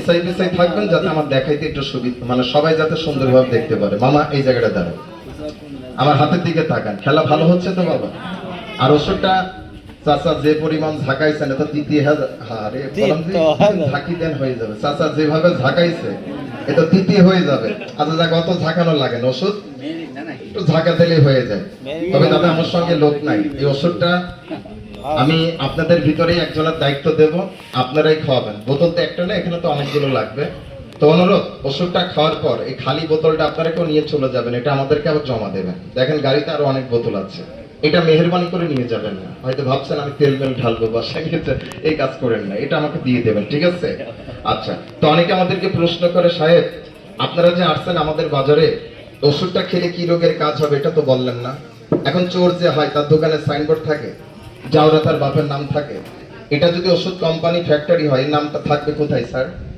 পিছাই পিছাই থাকবেন যাতে আমার দেখাইতে একটু সুবিধা, মানে সবাই যাতে সুন্দরভাবে দেখতে পারে। মামা এই জায়গাটা দাঁড়ান, আমার হাতের দিকে তাকান। খেলা ভালো হচ্ছে তো বাবা? আর ওষুধটা চাচা যে পরিমাণ ঝাঁকাইছেন এটা তৃতীয় হারে ঝাঁকি দেন হয়ে যাবে। চাচা যেভাবে ঝাঁকাইছে এটা তৃতীয় হয়ে যাবে। আচ্ছা যাক, অত ঝাঁকানো লাগে না, ওষুধ একটু ঝাঁকা দিলেই হয়ে যায়। তবে দাদা আমার সঙ্গে লোক নাই, এই ওষুধটা আমি আপনাদের ভিতরেই একজনের দায়িত্ব দেব, আপনারাই খাওয়াবেন। বোতল তো একটা না, এখানে তো অনেকগুলো লাগবে। তো অনুরোধ, ওষুধটা খাওয়ার পর এই খালি বোতলটা আপনারা কেউ নিয়ে চলে যাবেন, এটা আমাদেরকে আবার জমা দেবেন। দেখেন গাড়িতে আরো অনেক বোতল আছে, এটা মেহেরবানি করে নিয়ে যাবেন না। হয়তো ভাবছেন আমি তেল মেল ঢালবো বাসায় নিয়ে, এই কাজ করেন না, এটা আমাকে দিয়ে দেবেন, ঠিক আছে? আচ্ছা, তো অনেকে আমাদেরকে প্রশ্ন করে, সাহেব আপনারা যে আসছেন আমাদের বাজারে, ওষুধটা খেলে কি রোগের কাজ হবে এটা তো বললেন না। এখন চোর যে হয় তার দোকানে সাইনবোর্ড থাকে, জাউরা তার বাপের নাম থাকে। এটা যদি ওষুধ কোম্পানি ফ্যাক্টরি হয়, এর নামটা থাকবে কোথায় স্যার?